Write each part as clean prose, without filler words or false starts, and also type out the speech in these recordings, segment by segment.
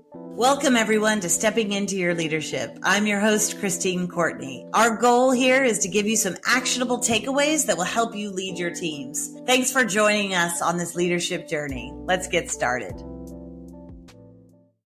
Welcome, everyone, to Stepping Into Your Leadership. I'm your host, Christine Courtney. Our goal here is to give you some actionable takeaways that will help you lead your teams. Thanks for joining us on this leadership journey. Let's get started.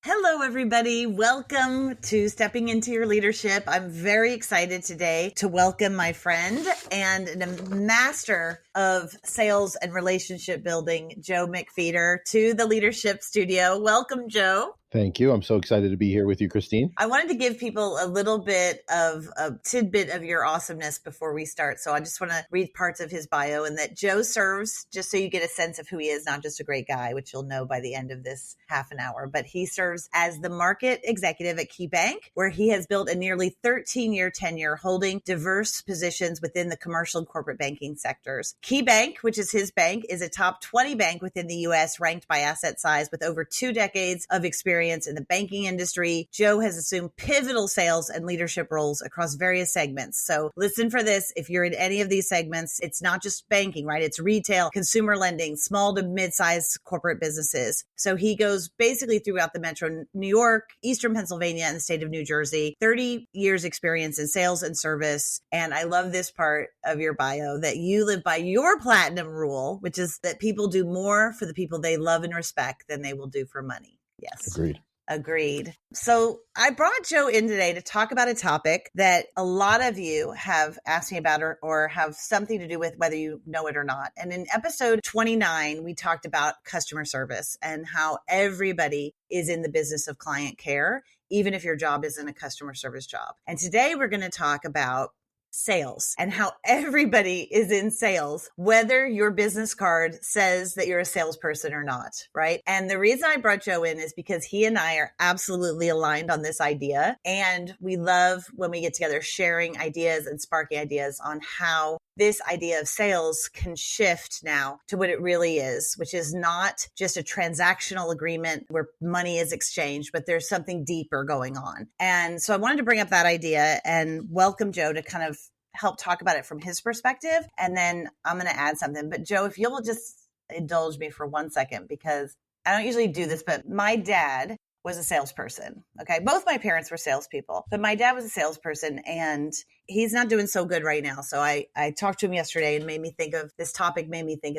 Hello, everybody. Welcome to Stepping Into Your Leadership. I'm very excited today to welcome my friend and a master of sales and relationship building, Joe McPheter, to the Leadership Studio. Welcome, Joe. Thank you. I'm so excited to be here with you, Christine. I wanted to give people a little bit of a tidbit of your awesomeness before we start. So I just want to read parts of his bio, and that Joe serves, just so you get a sense of who he is, not just a great guy, which you'll know by the end of this half an hour, but he serves as the market executive at KeyBank, where he has built a nearly 13-year tenure holding diverse positions within the commercial and corporate banking sectors. KeyBank, which is his bank, is a top 20 bank within the U.S., ranked by asset size with over 2 decades of experience in the banking industry. Joe has assumed pivotal sales and leadership roles across various segments. So listen for this. If you're in any of these segments, it's not just banking, right? It's retail, consumer lending, small to mid-sized corporate businesses. So he goes basically throughout the metro New York, Eastern Pennsylvania, and the state of New Jersey. 30 years experience in sales and service. And I love this part of your bio, that you live by your platinum rule, which is that people do more for the people they love and respect than they will do for money. Yes. Agreed. So I brought Joe in today to talk about a topic that a lot of you have asked me about or have something to do with, whether you know it or not. And in episode 29, we talked about customer service and how everybody is in the business of client care, even if your job isn't a customer service job. And today we're going to talk about sales and how everybody is in sales, whether your business card says that you're a salesperson or not, right? And the reason I brought Joe in is because he and I are absolutely aligned on this idea. And we love when we get together sharing ideas and sparking ideas on how this idea of sales can shift now to what it really is, which is not just a transactional agreement where money is exchanged, but there's something deeper going on. And so I wanted to bring up that idea and welcome Joe to kind of help talk about it from his perspective. And then I'm going to add something. But Joe, if you'll just indulge me for 1 second, because I don't usually do this, but my dad was a salesperson. Okay. Both my parents were salespeople, but my dad was a salesperson and he's not doing so good right now. So I talked to him yesterday and made me think of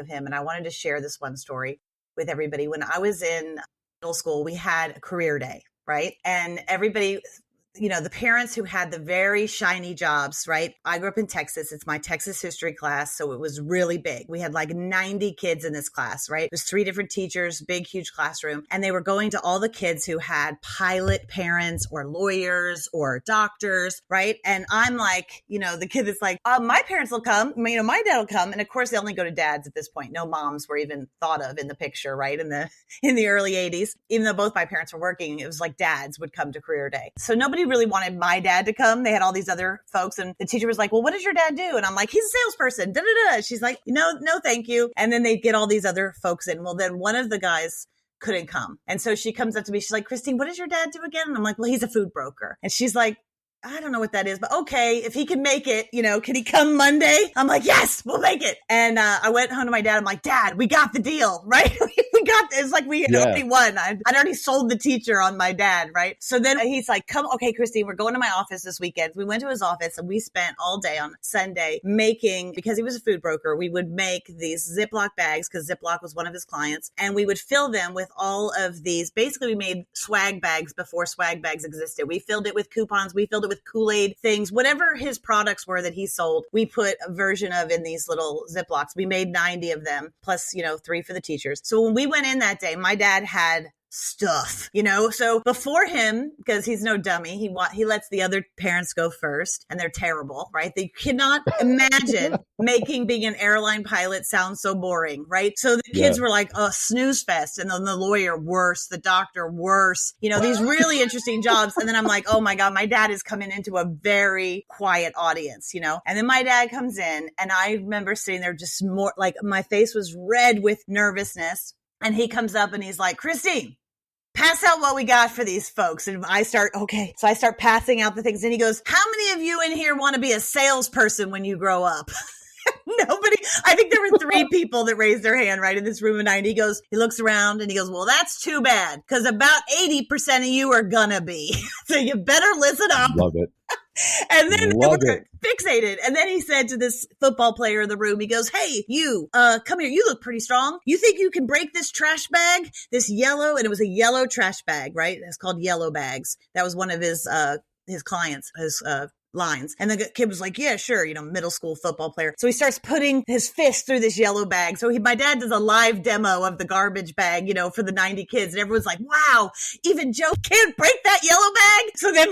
him. And I wanted to share this one story with everybody. When I was in middle school, we had a career day, right? And everybody, the parents who had the very shiny jobs, right? I grew up in Texas. It's my Texas history class. So it was really big. We had like 90 kids in this class, right? It was 3 different teachers, big, huge classroom. And they were going to all the kids who had pilot parents or lawyers or doctors, right? And I'm like, the kid that's like, my parents will come, my dad will come. And of course, they only go to dads at this point. No moms were even thought of in the picture, right? In the early 80s, even though both my parents were working, it was like dads would come to career day. So nobody really wanted my dad to come. They had all these other folks. And the teacher was like, well, what does your dad do? And I'm like, he's a salesperson. Da, da, da. She's like, no, thank you. And then they'd get all these other folks in. Well, then one of the guys couldn't come. And so she comes up to me. She's like, Christine, what does your dad do again? And I'm like, well, he's a food broker. And she's like, I don't know what that is, but okay, if he can make it, can he come Monday? I'm like, yes, we'll make it. And I went home to my dad. I'm like, Dad, we got the deal, right? We got this. It's like we had already won. I'd already sold the teacher on my dad, right? So then he's like, come, okay, Christine, we're going to my office this weekend. We went to his office and we spent all day on Sunday making, because he was a food broker, we would make these Ziploc bags, because Ziploc was one of his clients, and we would fill them with all of these. Basically, we made swag bags before swag bags existed. We filled it with coupons. We filled it with Kool-Aid things, whatever his products were that he sold, we put a version of in these little Ziplocs. We made 90 of them, plus, 3 for the teachers. So when we went in that day, my dad had stuff, so before him, because he's no dummy, he lets the other parents go first, and they're terrible, right? They cannot imagine making being an airline pilot sound so boring, right? So the kids were like, oh, snooze fest. And then the lawyer, worse, the doctor, worse, these really interesting jobs. And then I'm like, oh my God, my dad is coming into a very quiet audience, and then my dad comes in, and I remember sitting there just more like my face was red with nervousness. And he comes up and he's like, Christine, pass out what we got for these folks. And I start passing out the things. And he goes, how many of you in here want to be a salesperson when you grow up? Nobody, I think there were 3 people that raised their hand right in this room of 90. He looks around and he goes, well, that's too bad because about 80% of you are gonna be. So you better listen up. Love it. And then they Love were it. fixated. And then he said to this football player in the room, he goes, hey, you, come here. You look pretty strong. You think you can break this trash bag? This yellow, and it was a yellow trash bag, right? It's called yellow bags. That was one of his clients, his lines. And the kid was like, yeah, sure, middle school football player. So he starts putting his fist through this yellow bag. So my dad does a live demo of the garbage bag, for the 90 kids. And everyone's like, wow, even Joe can't break that yellow bag. So then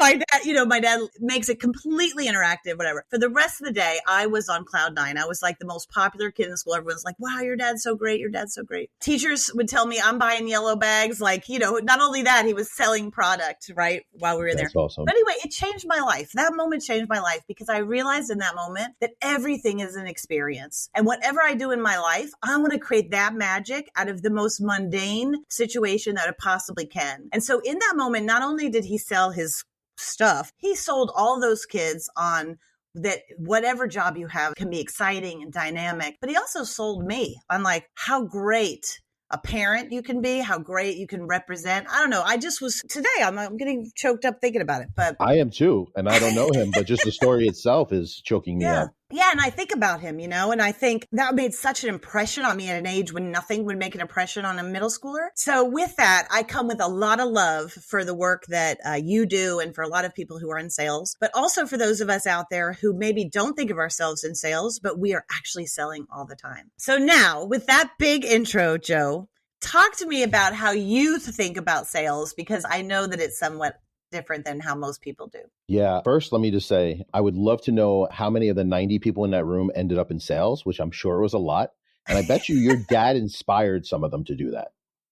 my dad makes it completely interactive, whatever. For the rest of the day, I was on cloud 9. I was like the most popular kid in the school. Everyone's like, wow, your dad's so great. Your dad's so great. Teachers would tell me I'm buying yellow bags. Like, not only that, he was selling product, right? While we were there. That's awesome. But anyway, it changed my life. That moment changed my life because I realized in that moment that everything is an experience. And whatever I do in my life, I want to create that magic out of the most mundane situation that it possibly can. And so in that moment, not only did he sell his stuff, he sold all those kids on that whatever job you have can be exciting and dynamic. But he also sold me on like how great a parent you can be, how great you can represent. I don't know. I just was today, I'm getting choked up thinking about it, but I am too. And I don't know him, but just the story itself is choking me up. Yeah. And I think about him, and I think that made such an impression on me at an age when nothing would make an impression on a middle schooler. So with that, I come with a lot of love for the work that you do and for a lot of people who are in sales, but also for those of us out there who maybe don't think of ourselves in sales, but we are actually selling all the time. So now with that big intro, Joe, talk to me about how you think about sales, because I know that it's somewhat different than how most people do. Yeah. First, let me just say, I would love to know how many of the 90 people in that room ended up in sales, which I'm sure was a lot. And I bet you your dad inspired some of them to do that.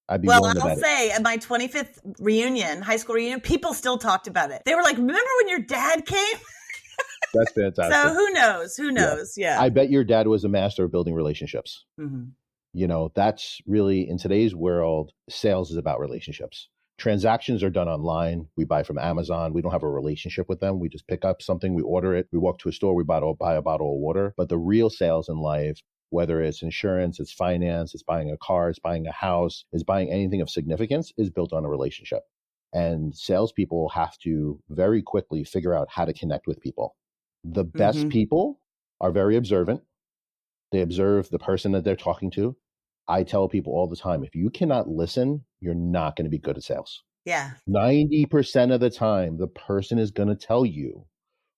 I'd be willing to bet I'll say at my 25th reunion, high school reunion, people still talked about it. They were like, remember when your dad came? That's fantastic. So who knows? Yeah. I bet your dad was a master of building relationships. Mm-hmm. That's really, in today's world, sales is about relationships. Transactions are done online. We buy from Amazon. We don't have a relationship with them. We just pick up something, we order it, we walk to a store, we buy a bottle of water. But the real sales in life, whether it's insurance, it's finance, it's buying a car, it's buying a house, it's buying anything of significance, is built on a relationship. And salespeople have to very quickly figure out how to connect with people. The best people are very observant. They observe the person that they're talking to. I tell people all the time, if you cannot listen, you're not going to be good at sales. Yeah. 90% of the time, the person is going to tell you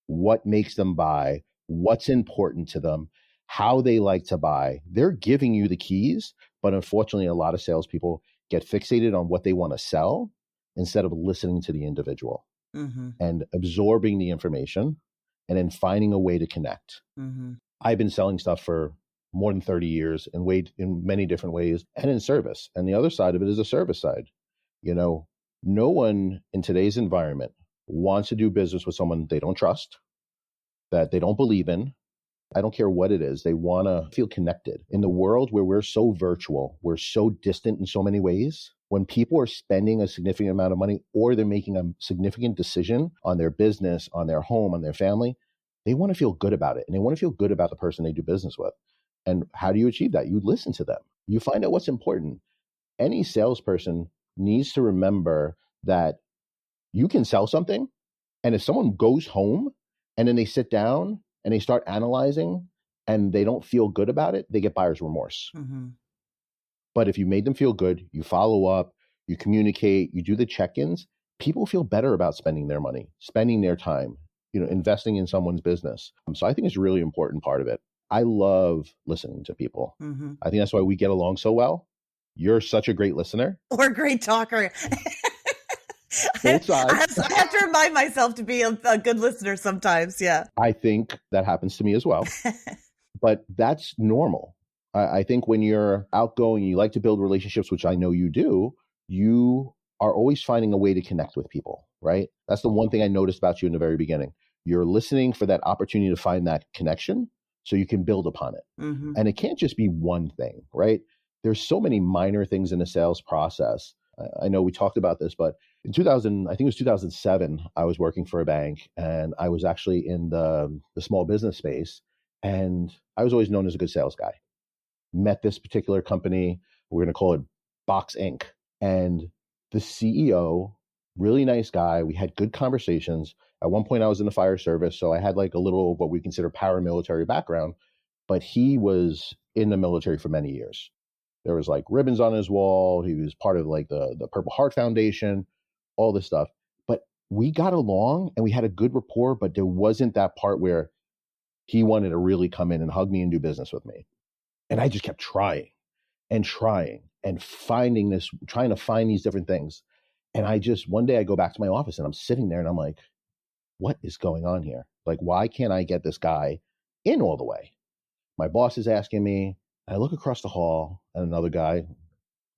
what makes them buy, what's important to them, how they like to buy. They're giving you the keys, but unfortunately, a lot of salespeople get fixated on what they want to sell instead of listening to the individual and absorbing the information and then finding a way to connect. I've been selling stuff for more than 30 years in many different ways and in service. And the other side of it is the service side. No one in today's environment wants to do business with someone they don't trust, that they don't believe in. I don't care what it is. They want to feel connected. In the world where we're so virtual, we're so distant in so many ways, when people are spending a significant amount of money or they're making a significant decision on their business, on their home, on their family, they want to feel good about it. And they want to feel good about the person they do business with. And how do you achieve that? You listen to them. You find out what's important. Any salesperson needs to remember that you can sell something. And if someone goes home and then they sit down and they start analyzing and they don't feel good about it, they get buyer's remorse. But if you made them feel good, you follow up, you communicate, you do the check-ins, people feel better about spending their money, spending their time, investing in someone's business. So I think it's a really important part of it. I love listening to people. I think that's why we get along so well. You're such a great listener. Or a great talker. Both sides. I have to remind myself to be a good listener sometimes. Yeah. I think that happens to me as well. But that's normal. I think when you're outgoing, you like to build relationships, which I know you do, you are always finding a way to connect with people, right? That's the one thing I noticed about you in the very beginning. You're listening for that opportunity to find that connection so you can build upon it. And it can't just be one thing, right? There's so many minor things in the sales process. I know we talked about this, but in 2000, I think it was 2007, I was working for a bank and I was actually in the small business space. And I was always known as a good sales guy. Met this particular company, we're going to call it Box Inc. And the CEO, really nice guy. We had good conversations. At one point, I was in the fire service, so I had like a little what we consider paramilitary background, but he was in the military for many years. There was like ribbons on his wall. He was part of like the Purple Heart Foundation, all this stuff. But we got along and we had a good rapport, but there wasn't that part where he wanted to really come in and hug me and do business with me. And I just kept trying and trying to find these different things. And one day I go back to my office and I'm sitting there and I'm like, what is going on here? Like, why can't I get this guy in all the way? My boss is asking me. I look across the hall at another guy,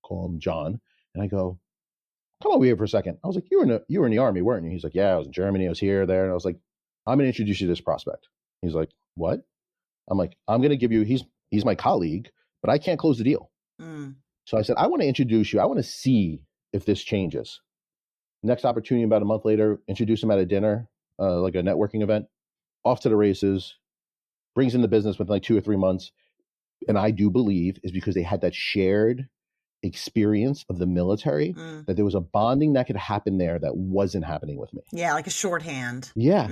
call him John, and I go, come over here for a second. I was like, you were in the Army, weren't you? He's like, yeah, I was in Germany. I was here, there. And I was like, I'm going to introduce you to this prospect. He's like, what? I'm like, I'm going to give you, he's my colleague, but I can't close the deal. So I said, I want to introduce you. I want to see if this changes. Next opportunity, about a month later, introduce him at a dinner, like a networking event, off to the races, brings in the business within like 2 or 3 months. And I do believe is because they had that shared experience of the military, that there was a bonding that could happen there that wasn't happening with me. Yeah, like a shorthand. Yeah.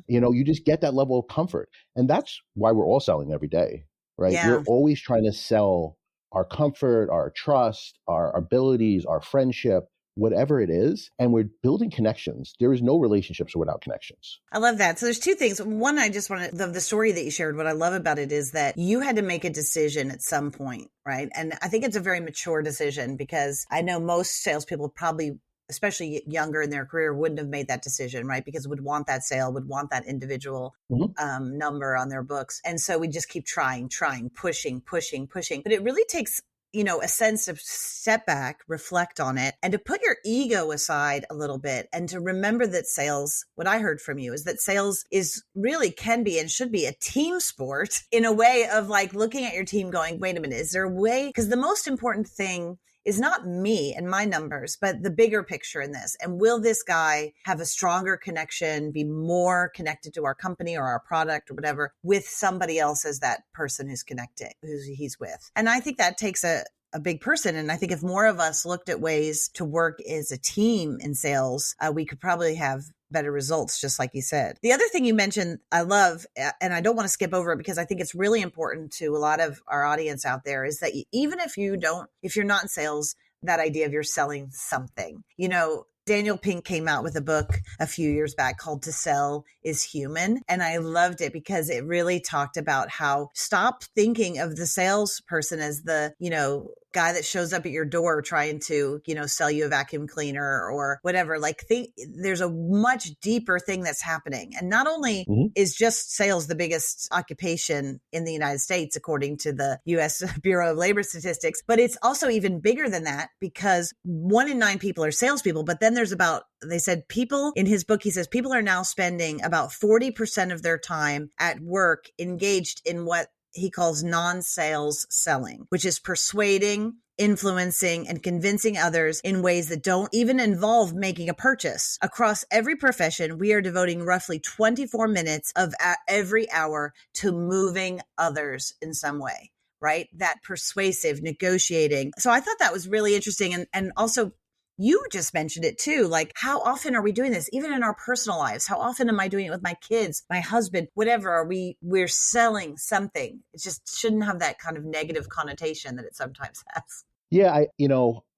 You just get that level of comfort. And that's why we're all selling every day, right? Yeah. We're always trying to sell our comfort, our trust, our abilities, our friendship, whatever it is. And we're building connections. There is no relationships without connections. I love that. So there's two things. One, I just want to, the story that you shared, what I love about it is that you had to make a decision at some point, right? And I think it's a very mature decision, because I know most salespeople probably, especially younger in their career, wouldn't have made that decision, right? Because would want that sale, would want that individual number on their books. And so we just keep trying, pushing. But it really takes, a sense of step back, reflect on it, and to put your ego aside a little bit, and to remember that sales, what I heard from you is that sales can be and should be a team sport, in a way of like looking at your team going, wait a minute, is there a way? Because the most important thing is not me and my numbers, but the bigger picture in this. And will this guy have a stronger connection, be more connected to our company or our product or whatever, with somebody else as that person who's connected, who he's with? And I think that takes a big person. And I think if more of us looked at ways to work as a team in sales, we could probably have better results, just like you said. The other thing you mentioned, I love, and I don't want to skip over it because I think it's really important to a lot of our audience out there, is that even if you're not in sales, that idea of you're selling something. Daniel Pink came out with a book a few years back called To Sell is Human. And I loved it because it really talked about how stop thinking of the salesperson as the, guy that shows up at your door trying to, sell you a vacuum cleaner or whatever. Like, there's a much deeper thing that's happening. And not only is just sales the biggest occupation in the United States, according to the U.S. Bureau of Labor Statistics, but it's also even bigger than that, because 1 in 9 people are salespeople. But then they said people, in his book, he says people are now spending about 40% of their time at work engaged in what he calls non-sales selling, which is persuading, influencing, and convincing others in ways that don't even involve making a purchase. Across every profession, we are devoting roughly 24 minutes of every hour to moving others in some way, right? That persuasive negotiating. So I thought that was really interesting. And also, you just mentioned it too. Like, how often are we doing this? Even in our personal lives, how often am I doing it with my kids, my husband, whatever? We're selling something. It just shouldn't have that kind of negative connotation that it sometimes has. Yeah,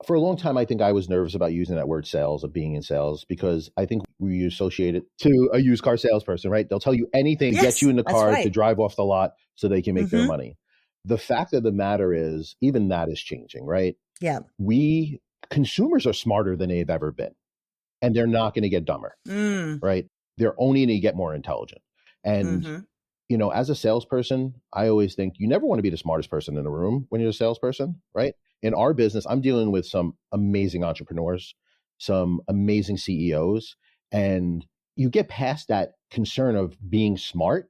for a long time, I think I was nervous about using that word sales, of being in sales, because I think we associate it to a used car salesperson, right? They'll tell you anything, get you in the car to drive off the lot so they can make their money. The fact of the matter is, even that is changing, right? Yeah. Consumers are smarter than they've ever been, and they're not going to get dumber, right? They're only going to get more intelligent. And, as a salesperson, I always think you never want to be the smartest person in the room when you're a salesperson, right? In our business, I'm dealing with some amazing entrepreneurs, some amazing CEOs, and you get past that concern of being smart,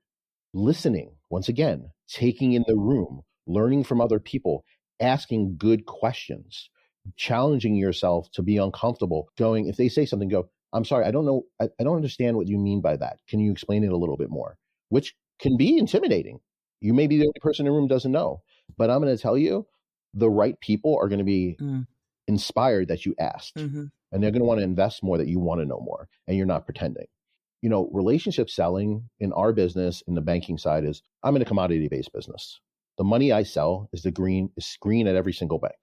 listening, once again, taking in the room, learning from other people, asking good questions, challenging yourself to be uncomfortable, going, if they say something, go, I'm sorry, I don't know. I don't understand what you mean by that. Can you explain it a little bit more? Which can be intimidating. You may be the only person in the room doesn't know, but I'm going to tell you, the right people are going to be inspired that you asked, and they're going to want to invest more that you want to know more, and you're not pretending. Relationship selling in our business, in the banking side, is I'm in a commodity-based business. The money I sell is green at every single bank.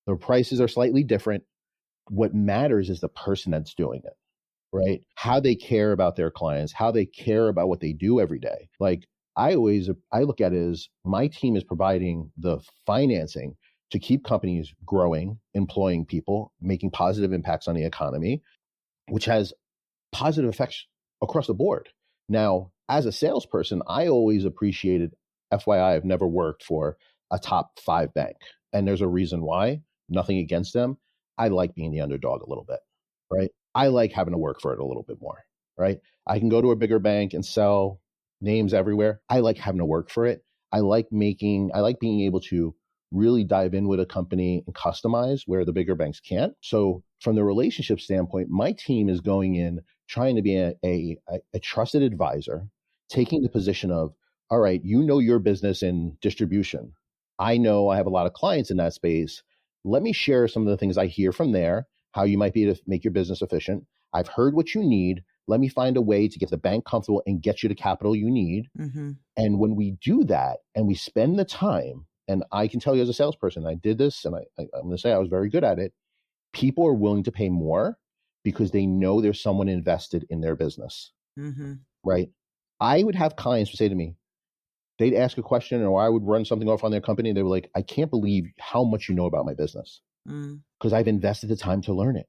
The prices are slightly different. What matters is the person that's doing it, right? How they care about their clients, how they care about what they do every day. Like I look at it as my team is providing the financing to keep companies growing, employing people, making positive impacts on the economy, which has positive effects across the board. Now, as a salesperson, I always appreciated, FYI, I've never worked for a top 5 bank. And there's a reason why. Nothing against them. I like being the underdog a little bit, right? I like having to work for it a little bit more, right? I can go to a bigger bank and sell names everywhere. I like having to work for it. I like being able to really dive in with a company and customize where the bigger banks can't. So from the relationship standpoint, my team is going in trying to be a trusted advisor, taking the position of, all right, your business and distribution. I know I have a lot of clients in that space. Let me share some of the things I hear from there, how you might be able to make your business efficient. I've heard what you need. Let me find a way to get the bank comfortable and get you the capital you need. And when we do that and we spend the time, and I can tell you as a salesperson, I did this, and I'm going to say I was very good at it. People are willing to pay more because they know there's someone invested in their business, right? I would have clients who say to me, they'd ask a question, or I would run something off on their company, and they were like, I can't believe how much you know about my business, because I've invested the time to learn it,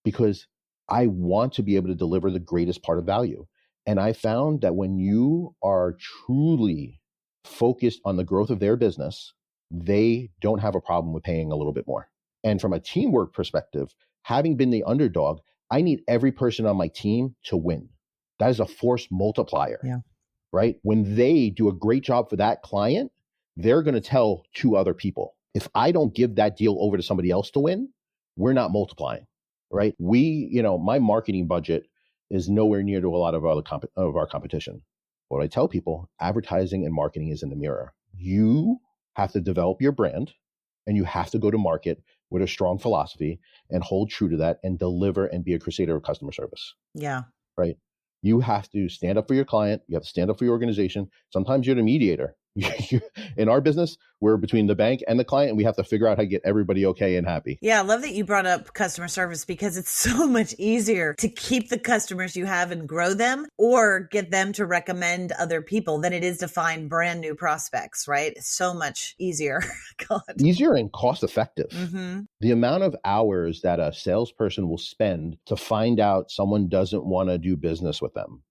because I want to be able to deliver the greatest part of value. And I found that when you are truly focused on the growth of their business, they don't have a problem with paying a little bit more. And from a teamwork perspective, having been the underdog, I need every person on my team to win. That is a force multiplier, right? When they do a great job for that client, they're going to tell 2 other people. If I don't give that deal over to somebody else to win, we're not multiplying, right? My marketing budget is nowhere near to a lot of our competition. What I tell people, advertising and marketing is in the mirror. You have to develop your brand, and you have to go to market with a strong philosophy and hold true to that and deliver and be a crusader of customer service. Yeah. Right. You have to stand up for your client. You have to stand up for your organization. Sometimes you're the mediator. In our business, we're between the bank and the client, and we have to figure out how to get everybody okay and happy. Yeah, I love that you brought up customer service, because it's so much easier to keep the customers you have and grow them, or get them to recommend other people, than it is to find brand new prospects, right? It's so much easier. God. Easier and cost effective. The amount of hours that a salesperson will spend to find out someone doesn't want to do business with them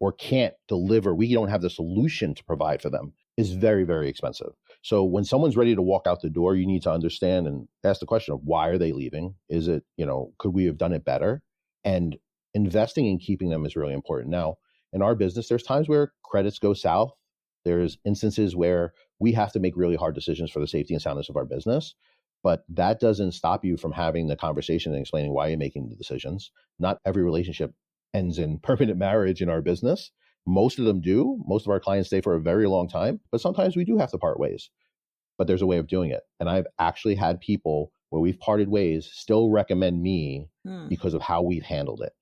or can't deliver, we don't have the solution to provide for them, is very, very expensive. So when someone's ready to walk out the door, you need to understand and ask the question of, why are they leaving? Is it, could we have done it better? And investing in keeping them is really important. Now, in our business, there's times where credits go south. There's instances where we have to make really hard decisions for the safety and soundness of our business. But that doesn't stop you from having the conversation and explaining why you're making the decisions. Not every relationship ends in permanent marriage in our business. Most of them do. Most of our clients stay for a very long time, but sometimes we do have to part ways. But there's a way of doing it. And I've actually had people where we've parted ways still recommend me because of how we've handled it.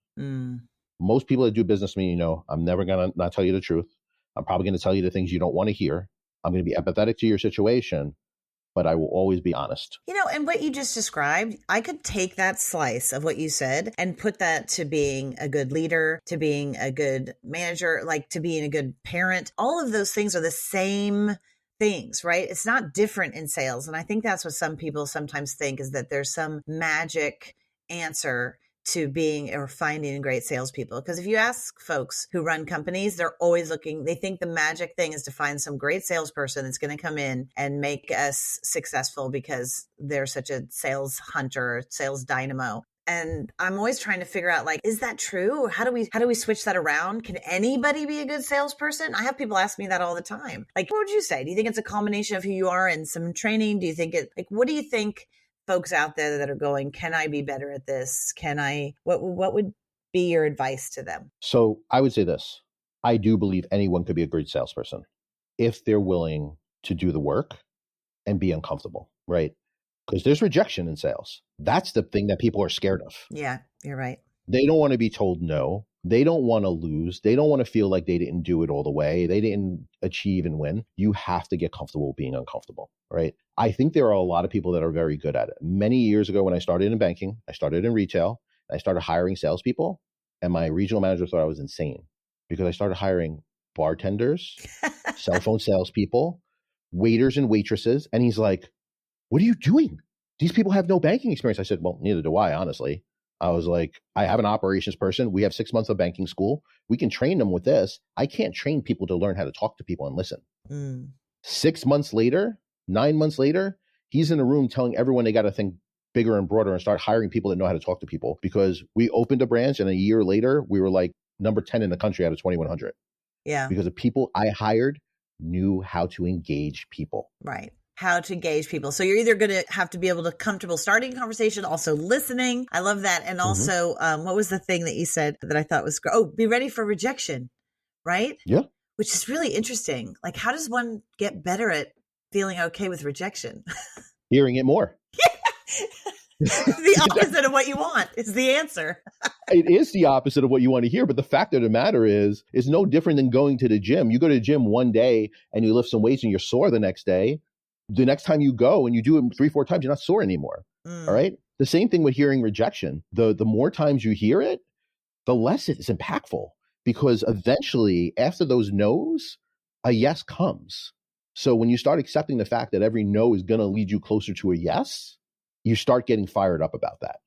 Most people that do business with me, I'm never going to not tell you the truth. I'm probably going to tell you the things you don't want to hear. I'm going to be empathetic to your situation, but I will always be honest. And what you just described, I could take that slice of what you said and put that to being a good leader, to being a good manager, like to being a good parent. All of those things are the same things, right? It's not different in sales. And I think that's what some people sometimes think, is that there's some magic answer to being or finding great salespeople. Because if you ask folks who run companies, they're always looking, they think the magic thing is to find some great salesperson that's going to come in and make us successful because they're such a sales hunter, sales dynamo. And I'm always trying to figure out, is that true? Or how do we switch that around? Can anybody be a good salesperson? I have people ask me that all the time. What would you say? Do you think it's a combination of who you are and some training? Do you think what do you think folks out there that are going, can I be better at this? What would be your advice to them? So I would say this. I do believe anyone could be a great salesperson. if they're willing to do the work and be uncomfortable, right? Because there's rejection in sales. That's the thing that people are scared of. Yeah, you're right. They don't want to be told no. They don't want to lose. They don't want to feel like they didn't do it all the way. They didn't achieve and win. You have to get comfortable being uncomfortable, right? I think there are a lot of people that are very good at it. Many years ago, when I started in banking, I started in retail, I started hiring salespeople, and my regional manager thought I was insane because I started hiring bartenders, cell phone salespeople, waiters and waitresses. And he's like, what are you doing? These people have no banking experience. I said, well, neither do I, honestly. I was like, I have an operations person. We have 6 months of banking school. We can train them with this. I can't train people to learn how to talk to people and listen. 6 months later, 9 months later, he's in a room telling everyone they got to think bigger and broader and start hiring people that know how to talk to people, because we opened a branch and a year later, we were like number 10 in the country out of 2,100. Yeah. Because the people I hired knew how to engage people. Right. How to engage people. So you're either going to have to be able to comfortable starting a conversation, also listening. I love that. And also, what was the thing that you said that I thought was great? Oh, be ready for rejection, right? Yeah. Which is really interesting. Like, how does one get better at feeling okay with rejection? Hearing it more. The opposite of what you want is the answer. It is the opposite of what you want to hear. But the fact of the matter is no different than going to the gym. You go to the gym one day and you lift some weights and you're sore the next day. The next time you go and you do it 3-4 times, you're not sore anymore. All right. The same thing with hearing rejection. The more times you hear it, the less it's impactful, because eventually after those no's, a yes comes. So when you start accepting the fact that every no is going to lead you closer to a yes, you start getting fired up about that.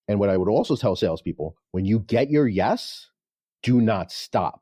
And what I would also tell salespeople, when you get your yes, do not stop.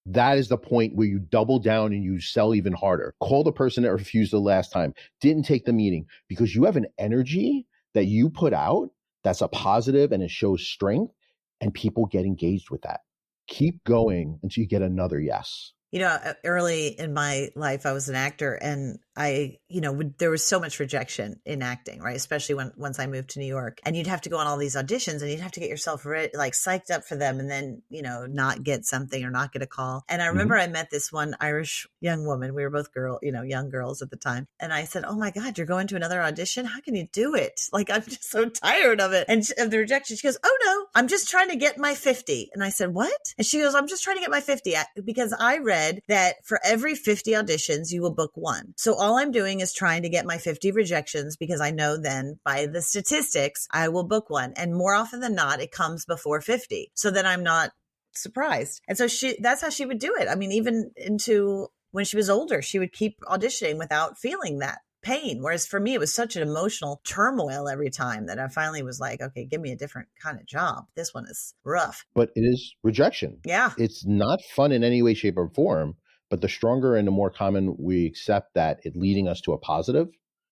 That is the point where you double down and you sell even harder. Call the person that refused the last time, didn't take the meeting, because you have an energy that you put out that's a positive and it shows strength, and people get engaged with that. Keep going until you get another yes. You know, early in my life, I was an actor, and there was so much rejection in acting, right? Especially once I moved to New York, and you'd have to go on all these auditions and you'd have to get yourself psyched up for them, and then, not get something or not get a call. And I remember I met this one Irish young woman. We were both young girls at the time. And I said, oh my God, you're going to another audition? How can you do it? Like, I'm just so tired of it. And of the rejection. She goes, oh no, I'm just trying to get my 50. And I said, what? And she goes, I'm just trying to get my 50 because I read that for every 50 auditions, you will book one. So all I'm doing is trying to get my 50 rejections, because I know then by the statistics, I will book one. And more often than not, it comes before 50. So then I'm not surprised. And so that's how she would do it. I mean, even into when she was older, she would keep auditioning without feeling that pain. Whereas for me, it was such an emotional turmoil every time that I finally was like, okay, give me a different kind of job. This one is rough. But it is rejection. Yeah. It's not fun in any way, shape, or form. But the stronger and the more common we accept that it leading us to a positive,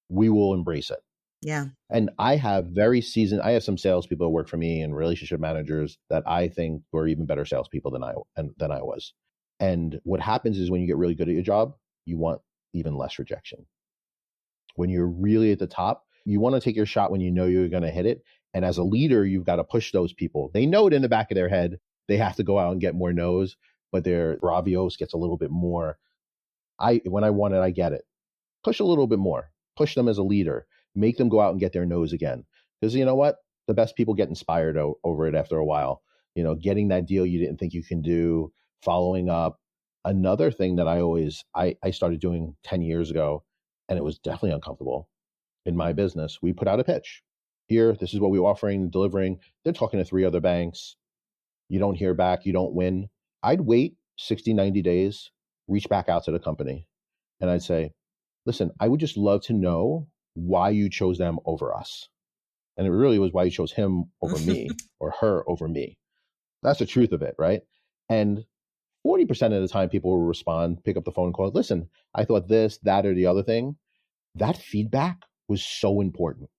we will embrace it. Yeah. And I have some salespeople who work for me and relationship managers that I think were even better salespeople than I was. And what happens is when you get really good at your job, you want even less rejection. When you're really at the top, you want to take your shot when you know you're going to hit it. And as a leader, you've got to push those people. They know it in the back of their head. They have to go out and get more no's, but their bravios gets a little bit more. When I want it, I get it. Push a little bit more. Push them as a leader. Make them go out and get their no's again. Because you know what? The best people get inspired over it after a while. Getting that deal you didn't think you can do, following up. Another thing that I started doing 10 years ago, and it was definitely uncomfortable in my business. We put out a pitch. Here, this is what we're offering, delivering. They're talking to 3 other banks. You don't hear back. You don't win. I'd wait 60, 90 days, reach back out to the company. And I'd say, listen, I would just love to know why you chose them over us. And it really was why you chose him over me or her over me. That's the truth of it, right? And 40% of the time people will respond, pick up the phone and call, listen, I thought this, that, or the other thing. That feedback was so important.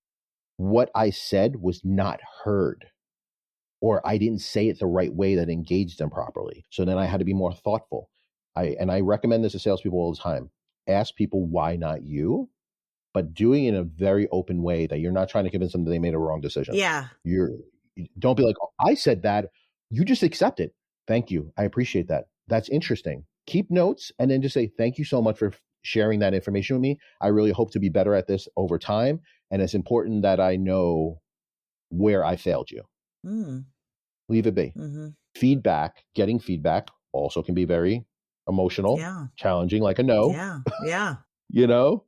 What I said was not heard, or I didn't say it the right way that engaged them properly. So then I had to be more thoughtful. I recommend this to salespeople all the time. Ask people why not you, but doing it in a very open way that you're not trying to convince them that they made a wrong decision. Yeah. Don't be like, oh, I said that. You just accept it. Thank you. I appreciate that. That's interesting. keep notes and then just say, thank you so much for sharing that information with me. I really hope to be better at this over time. And it's important that I know where I failed you. Leave it be. Feedback, getting feedback also can be very emotional, challenging, like a no. Yeah. You know,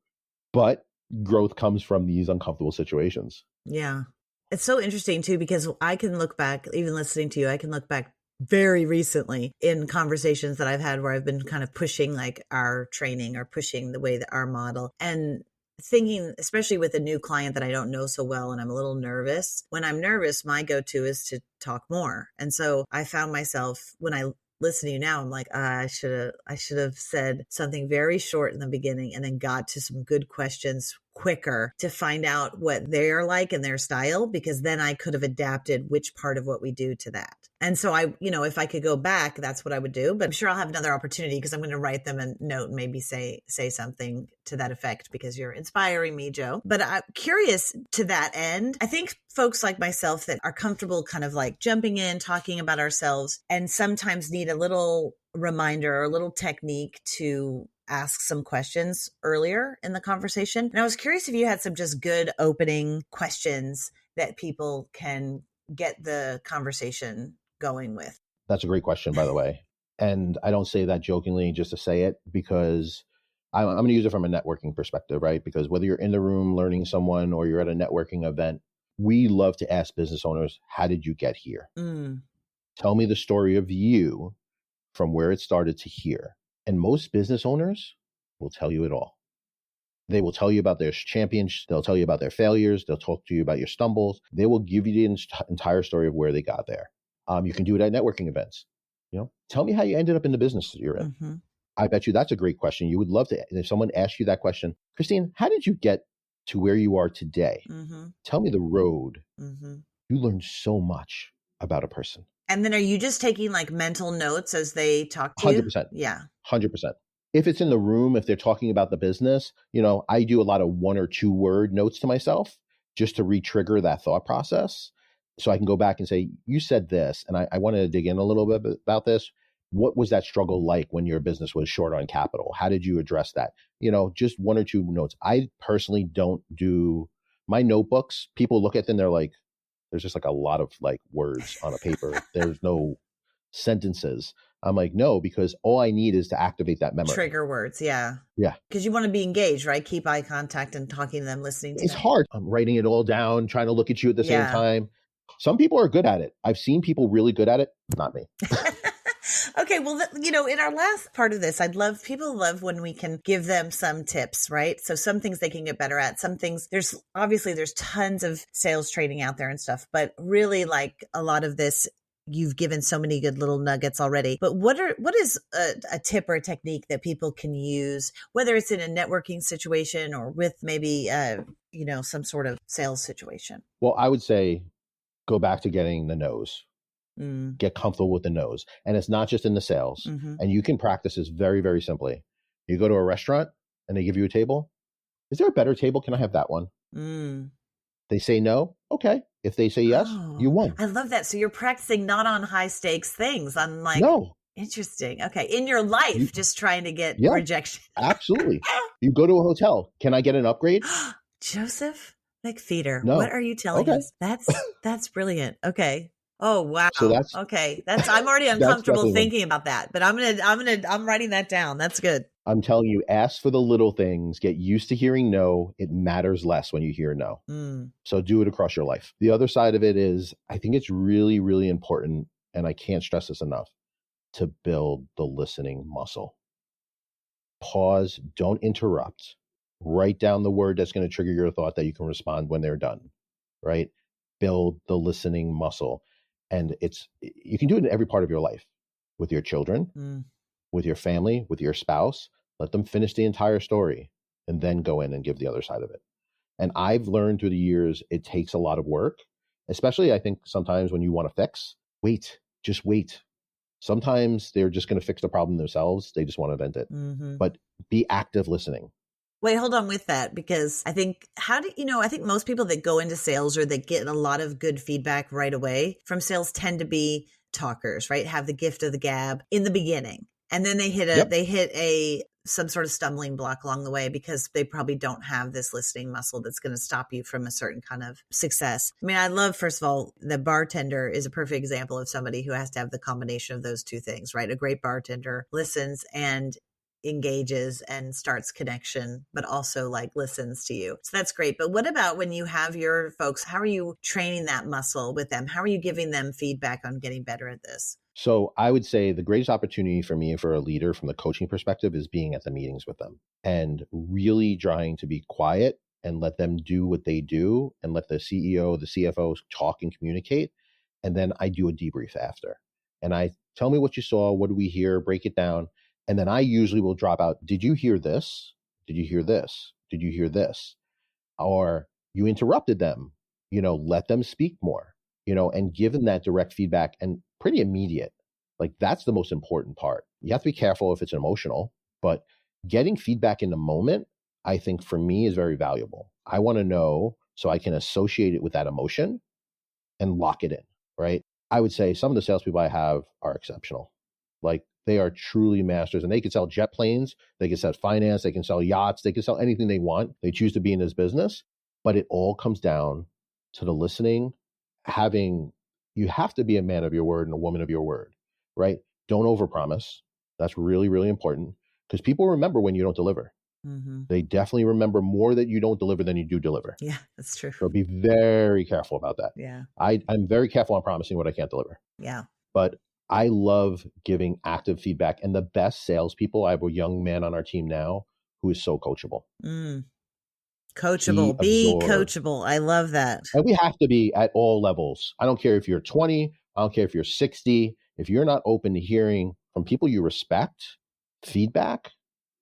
but growth comes from these uncomfortable situations. Yeah. It's so interesting too, because I can look back, even listening to you, I can look back very recently in conversations that I've had where I've been kind of pushing like our training or pushing the way that our model, and thinking, especially with a new client that I don't know so well and I'm a little nervous. When I'm nervous, my go-to is to talk more. And so I found myself, when I listen to you now, I'm like, I should have said something very short in the beginning and then got to some good questions quicker to find out what they're like and their style, because then I could have adapted which part of what we do to that. And so I, if I could go back, that's what I would do. But I'm sure I'll have another opportunity, because I'm going to write them a note and maybe say something to that effect, because you're inspiring me, Joe. But I'm curious to that end. I think folks like myself that are comfortable kind of like jumping in, talking about ourselves, and sometimes need a little reminder or a little technique to ask some questions earlier in the conversation. And I was curious if you had some just good opening questions that people can get the conversation going with. That's a great question, by the way. And I don't say that jokingly just to say it, because I'm going to use it from a networking perspective, right? Because whether you're in the room learning someone or you're at a networking event, we love to ask business owners, how did you get here? Tell me the story of you from where it started to here. And most business owners will tell you it all. They will tell you about their champions. They'll tell you about their failures. They'll talk to you about your stumbles. They will give you the entire story of where they got there. You can do it at networking events. Tell me how you ended up in the business that you're in. I bet you that's a great question. You would love to, if someone asked you that question, Christine, how did you get to where you are today? Tell me the road. You learn so much about a person. And then are you just taking like mental notes as they talk to you? 100%. Yeah. 100%. If it's in the room, if they're talking about the business, I do a lot of 1 or 2 word notes to myself just to re-trigger that thought process. So I can go back and say, you said this, and I wanted to dig in a little bit about this. What was that struggle like when your business was short on capital? How did you address that? Just 1 or 2 notes. I personally don't do my notebooks. People look at them, they're like, there's just like a lot of like words on a paper. There's no sentences. I'm like, no, because all I need is to activate that memory. Trigger words. Yeah. Yeah. Because you want to be engaged, right? Keep eye contact and talking to them, listening to them. It's hard. I'm writing it all down, trying to look at you at the same time. Some people are good at it. I've seen people really good at it. Not me. Okay. Well, in our last part of this, people love when we can give them some tips, right? So some things they can get better at, some things there's tons of sales training out there and stuff, but really like a lot of this, you've given so many good little nuggets already. But what is a tip or a technique that people can use, whether it's in a networking situation or with maybe, some sort of sales situation? Well, I would say go back to getting the no's. Get comfortable with the no's. And it's not just in the sales. And you can practice this very, very simply. You go to a restaurant and they give you a table. Is there a better table? Can I have that one? They say no. Okay. If they say yes, you won. I love that. So you're practicing not on high stakes things. I'm like, no. Interesting. Okay. In your life, just trying to get rejection. Absolutely. You go to a hotel. Can I get an upgrade? Joseph McPheter. No. What are you telling us? That's brilliant. Okay. Oh, wow. So I'm already uncomfortable thinking about that, but I'm writing that down. That's good. I'm telling you, ask for the little things, get used to hearing no. It matters less when you hear no. So do it across your life. The other side of it is, I think it's really, really important, and I can't stress this enough, to build the listening muscle. Pause, don't interrupt. Write down the word that's going to trigger your thought that you can respond when they're done, right? Build the listening muscle. And you can do it in every part of your life, with your children, with your family, with your spouse. Let them finish the entire story and then go in and give the other side of it. And I've learned through the years, it takes a lot of work, especially I think sometimes when you want to fix, just wait. Sometimes they're just going to fix the problem themselves. They just want to vent it. But be active listening. Wait, hold on with that, because I think I think most people that go into sales or that get a lot of good feedback right away from sales tend to be talkers, right? Have the gift of the gab in the beginning. And then they hit Yep. some sort of stumbling block along the way because they probably don't have this listening muscle that's going to stop you from a certain kind of success. I mean, I love, first of all, the bartender is a perfect example of somebody who has to have the combination of those two things, right? A great bartender listens and engages and starts connection, but also like listens to you. So that's great. But what about when you have your folks, how are you training that muscle with them? How are you giving them feedback on getting better at this? So I would say the greatest opportunity for me, for a leader from the coaching perspective, is being at the meetings with them and really trying to be quiet and let them do what they do and let the CEO, the CFO talk and communicate. And then I do a debrief after. And I tell me what you saw, what do we hear, break it down. And then I usually will drop out, did you hear this? Did you hear this? Did you hear this? Or you interrupted them, let them speak more, and give them that direct feedback and pretty immediate. Like that's the most important part. You have to be careful if it's emotional, but getting feedback in the moment, I think for me is very valuable. I want to know so I can associate it with that emotion and lock it in, right? I would say some of the salespeople I have are exceptional. Like they are truly masters and they can sell jet planes. They can sell finance. They can sell yachts. They can sell anything they want. They choose to be in this business, but it all comes down to the listening. You have to be a man of your word and a woman of your word, right? Don't overpromise. That's really, really important because people remember when you don't deliver. Mm-hmm. They definitely remember more that you don't deliver than you do deliver. Yeah, that's true. So be very careful about that. Yeah. I'm very careful on promising what I can't deliver. Yeah. But I love giving active feedback. And the best salespeople, I have a young man on our team now who is so coachable. Coachable. Be coachable. I love that. And we have to be at all levels. I don't care if you're 20. I don't care if you're 60. If you're not open to hearing from people you respect feedback,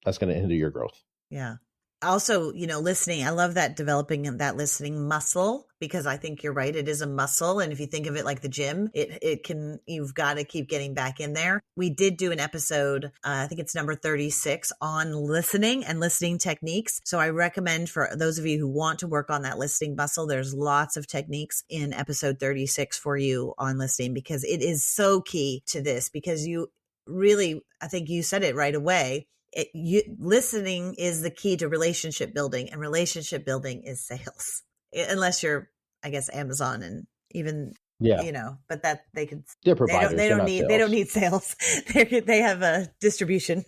that's going to hinder your growth. Yeah. Also, listening. I love that, developing that listening muscle, because I think you're right. It is a muscle. And if you think of it like the gym, you've got to keep getting back in there. We did do an episode, I think it's number 36, on listening and listening techniques. So I recommend for those of you who want to work on that listening muscle, there's lots of techniques in episode 36 for you on listening, because it is so key to this, because you really, I think you said it right away. Listening is the key to relationship building, and relationship building is sales. Unless you're, I guess, Amazon and even, but that they're providers. They don't need sales. They have a distribution.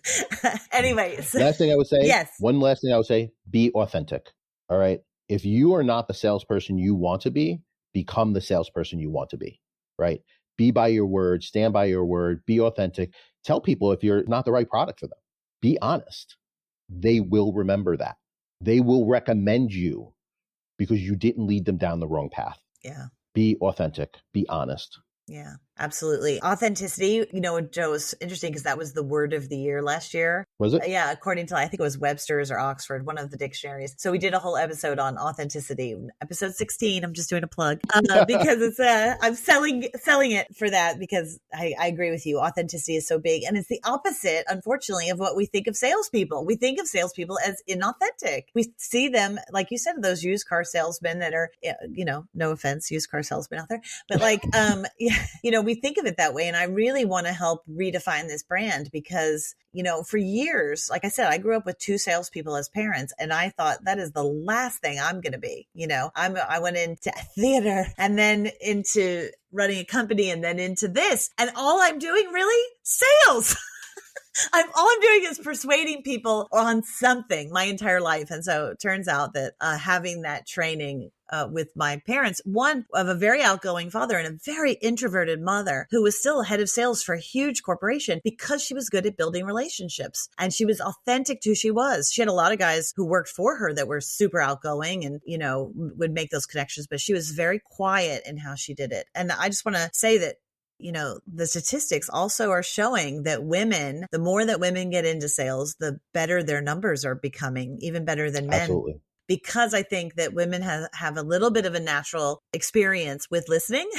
Anyways. Last thing I would say. Yes. One last thing I would say, be authentic. All right. If you are not the salesperson you want to be, become the salesperson you want to be, right? Be by your word, stand by your word, be authentic. Tell people if you're not the right product for them. Be honest. They will remember that. They will recommend you because you didn't lead them down the wrong path. Yeah. Be authentic. Be honest. Yeah, absolutely. Authenticity, Joe, is interesting because that was the word of the year last year. Was it? Yeah, according to, I think it was Webster's or Oxford, one of the dictionaries. So we did a whole episode on authenticity, episode 16. I'm just doing a plug because it's I'm selling it for that, because I agree with you. Authenticity is so big, and it's the opposite, unfortunately, of what we think of salespeople. We think of salespeople as inauthentic. We see them, like you said, those used car salesmen that are, no offense, used car salesmen out there, but like, we think of it that way. And I really want to help redefine this brand because, for years, like I said, I grew up with two salespeople as parents, and I thought that is the last thing I'm going to be. I went into theater and then into running a company and then into this. And all I'm doing really, sales. All I'm doing is persuading people on something my entire life. And so it turns out that having that training with my parents, one of a very outgoing father and a very introverted mother who was still head of sales for a huge corporation, because she was good at building relationships and she was authentic to who she was. She had a lot of guys who worked for her that were super outgoing and, would make those connections, but she was very quiet in how she did it. And I just want to say that, the statistics also are showing that women, the more that women get into sales, the better their numbers are becoming, even better than men. Absolutely. Because I think that women have a little bit of a natural experience with listening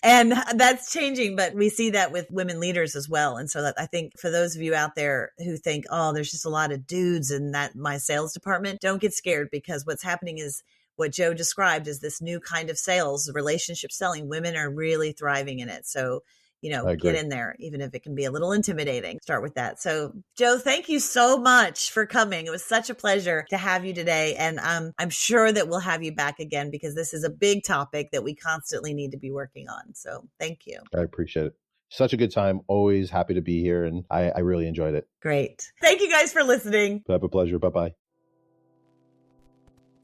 and that's changing, but we see that with women leaders as well. And so that I think for those of you out there who think, oh, there's just a lot of dudes in my sales department, don't get scared, because what's happening is what Joe described is this new kind of sales, relationship selling. Women are really thriving in it. So, I get agree. in there, even if it can be a little intimidating. Start with that. So Joe, thank you so much for coming. It was such a pleasure to have you today. And I'm sure that we'll have you back again because this is a big topic that we constantly need to be working on. So thank you. I appreciate it. Such a good time. Always happy to be here. And I really enjoyed it. Great. Thank you guys for listening. Have a pleasure. Bye-bye.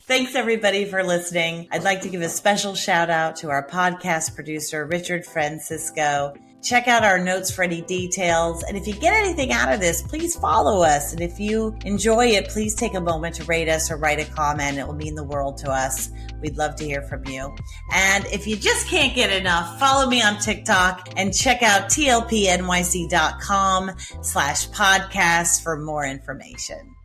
Thanks everybody for listening. I'd like to give a special shout out to our podcast producer, Richard Francisco. Check out our notes for any details. And if you get anything out of this, please follow us. And if you enjoy it, please take a moment to rate us or write a comment. It will mean the world to us. We'd love to hear from you. And if you just can't get enough, follow me on TikTok and check out tlpnyc.com/podcast for more information.